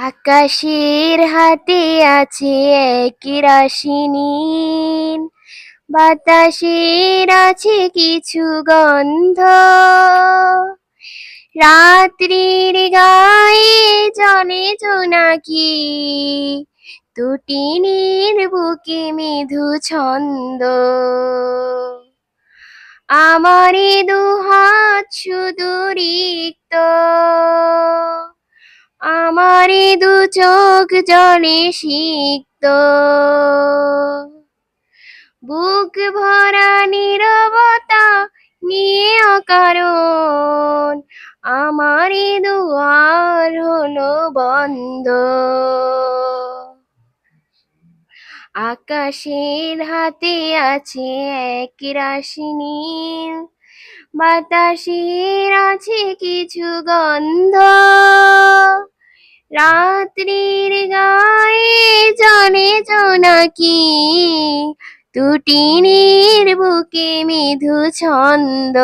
আকাশের হাতে আছে এক রাশি নীল, বাতাসের আছে কিছু গন্ধ, রাত্রির গায়ে জলে জোনাকি, তটিনীর বুকে মৃদু ছন্দ। আমারে দুহাত শুধু রিক্ত, আমারে দু চোখ জলে সিক্ত, বুক ভরা নীরবতা নিয়ে অকারণ আমারে দুয়ার হলো বন্ধ। আকাশের হাতে আছে এক রাশি নীল, বাতাসের আছে কিছু গন্ধ, রাত্রির গায়ে জলে জোনাকি, তটিনীর বুকে মৃদু ছন্দ।